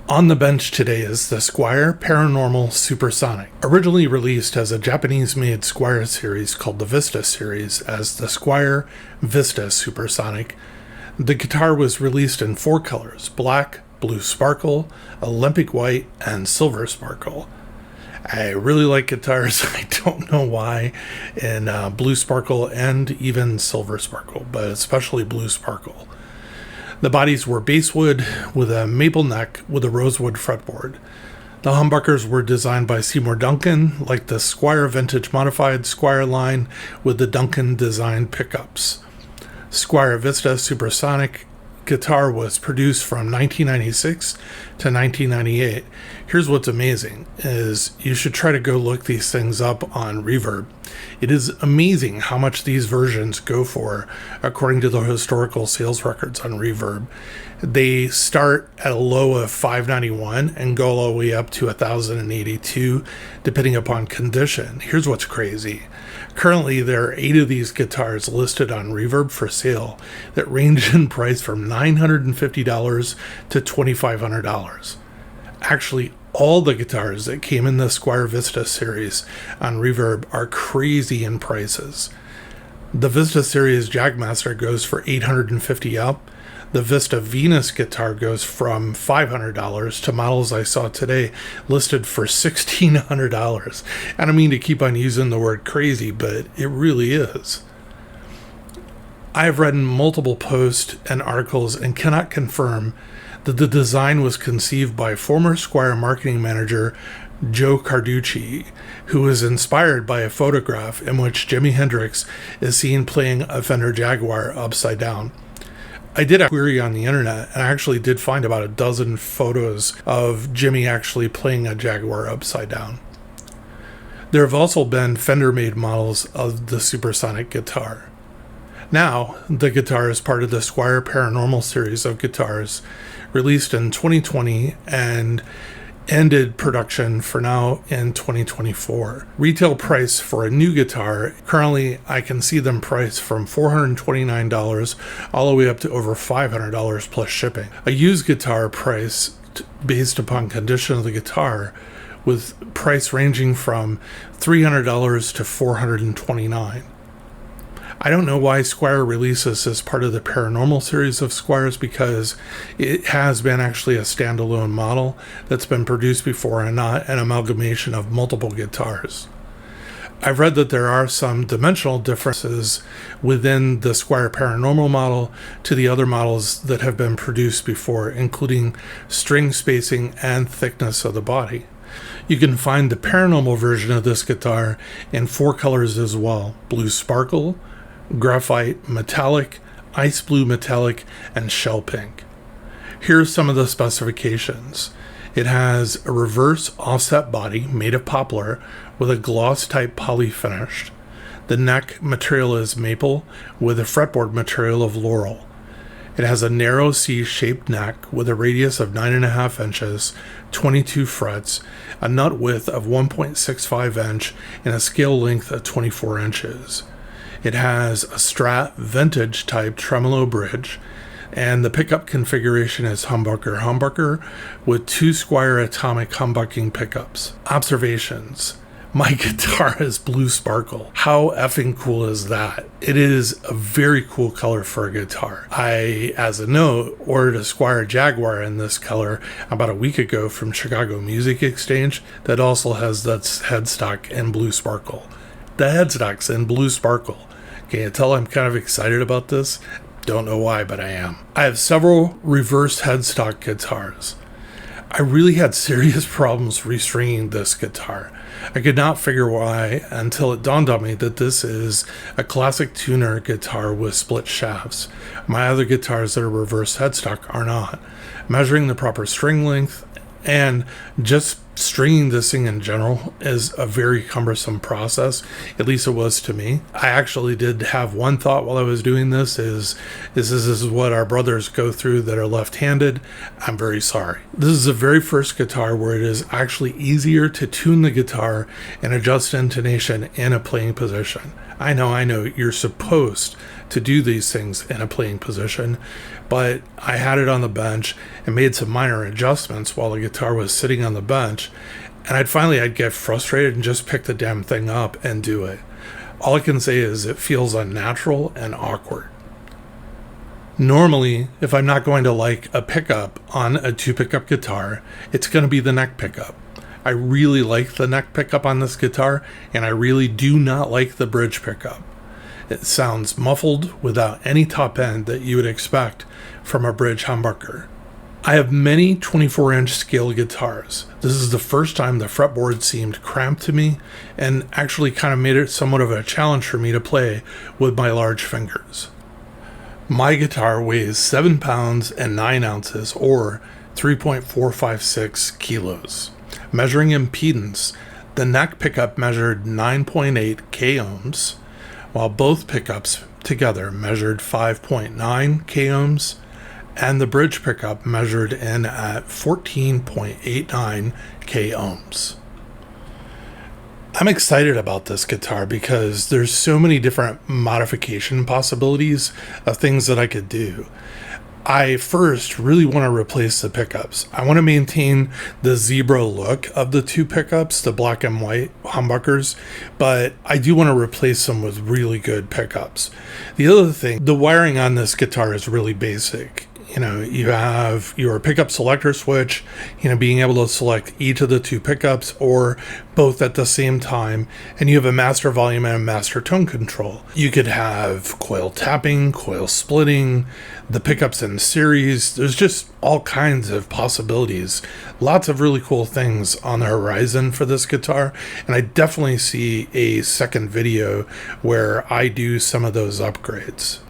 On the bench today is the Squier Paranormal Super-Sonic. Originally released as a Japanese-made Squier series called the Vista Series as the Squier Vista Super-Sonic, the guitar was released in 4 colors: black, blue sparkle, Olympic white, and silver sparkle. I really like guitars, I don't know why, in blue sparkle and even silver sparkle, but especially blue sparkle. The bodies were basswood with a maple neck with a rosewood fretboard. The humbuckers were designed by Seymour Duncan, like the Squier Vintage Modified Squier line with the Duncan Designed pickups. Squier Vista Super-Sonic guitar was produced from 1996 to 1998. Here's what's amazing is you should try to go look these things up on Reverb. It is amazing how much these versions go for according to the historical sales records on Reverb. They start at a low of $591 and go all the way up to $1,082 depending upon condition. Here's what's crazy. Currently, there are 8 of these guitars listed on Reverb for sale that range in price from $950 to $2,500. Actually, all the guitars that came in the Squier Vista series on Reverb are crazy in prices. The Vista Series JagMaster goes for $850 up. The Vista Venus guitar goes from $500 to models I saw today listed for $1,600. I don't mean to keep on using the word crazy, but it really is. I have read multiple posts and articles and cannot confirm that the design was conceived by former Squier marketing manager Joe Carducci, who was inspired by a photograph in which Jimi Hendrix is seen playing a Fender Jaguar upside down. I did a query on the internet and I actually did find about a dozen photos of Jimmy actually playing a Jaguar upside down. There have also been Fender-made models of the Supersonic guitar. Now, the guitar is part of the Squier Paranormal series of guitars released in 2020 and ended production for now in 2024. Retail price for a new guitar, currently I can see them priced from $429 all the way up to over $500 plus shipping. A used guitar price based upon condition of the guitar with price ranging from $300 to $429. I don't know why Squier releases as part of the Paranormal series of Squiers, because it has been actually a standalone model that's been produced before and not an amalgamation of multiple guitars. I've read that there are some dimensional differences within the Squier Paranormal model to the other models that have been produced before, including string spacing and thickness of the body. You can find the Paranormal version of this guitar in 4 colors as well: blue sparkle, graphite metallic, ice blue metallic, and shell pink. Here's some of the specifications. It has a reverse offset body made of poplar with a gloss type poly finish. The neck material is maple with a fretboard material of laurel. It has a narrow C-shaped neck with a radius of 9.5 inches, 22 frets, a nut width of 1.65 inch, and a scale length of 24 inches. It has a Strat vintage type tremolo bridge, and the pickup configuration is humbucker with 2 Squier atomic humbucking pickups. Observations. My guitar is blue sparkle. How effing cool is that? It is a very cool color for a guitar. I, as a note, ordered a Squier Jaguar in this color about a week ago from Chicago Music Exchange that also has that headstock in blue sparkle. The headstock's in blue sparkle. Can you tell I'm kind of excited about this? Don't know why, but I am. I have several reverse headstock guitars. I really had serious problems restringing this guitar. I could not figure why until it dawned on me that this is a classic tuner guitar with split shafts. My other guitars that are reverse headstock are not. Measuring the proper string length and just Stringing this thing in general is a very cumbersome process. At least it was to me. I actually did have one thought while I was doing this is this is what our brothers go through that are left-handed. I'm very sorry. This is the very first guitar where it is actually easier to tune the guitar and adjust intonation in a playing position. I know, you're supposed to do these things in a playing position, but I had it on the bench and made some minor adjustments while the guitar was sitting on the bench, and I'd get frustrated and just pick the damn thing up and do it. All I can say is it feels unnatural and awkward. Normally, if I'm not going to like a pickup on a 2-pickup guitar, it's going to be the neck pickup. I really like the neck pickup on this guitar, and I really do not like the bridge pickup. It sounds muffled without any top end that you would expect from a bridge humbucker. I have many 24-inch scale guitars. This is the first time the fretboard seemed cramped to me, and actually kind of made it somewhat of a challenge for me to play with my large fingers. My guitar weighs 7 pounds and 9 ounces, or 3.456 kilos. Measuring impedance, the neck pickup measured 9.8 k ohms, while both pickups together measured 5.9 k ohms, and the bridge pickup measured in at 14.89 k ohms. I'm excited about this guitar because there's so many different modification possibilities of things that I could do. I first really want to replace the pickups. I want to maintain the zebra look of the 2 pickups, the black and white humbuckers, but I do want to replace them with really good pickups. The other thing, the wiring on this guitar is really basic. You have your pickup selector switch, being able to select each of the 2 pickups or both at the same time, and you have a master volume and a master tone control. You could have coil tapping, coil splitting, the pickups in series. There's just all kinds of possibilities. Lots of really cool things on the horizon for this guitar, and I definitely see a second video where I do some of those upgrades.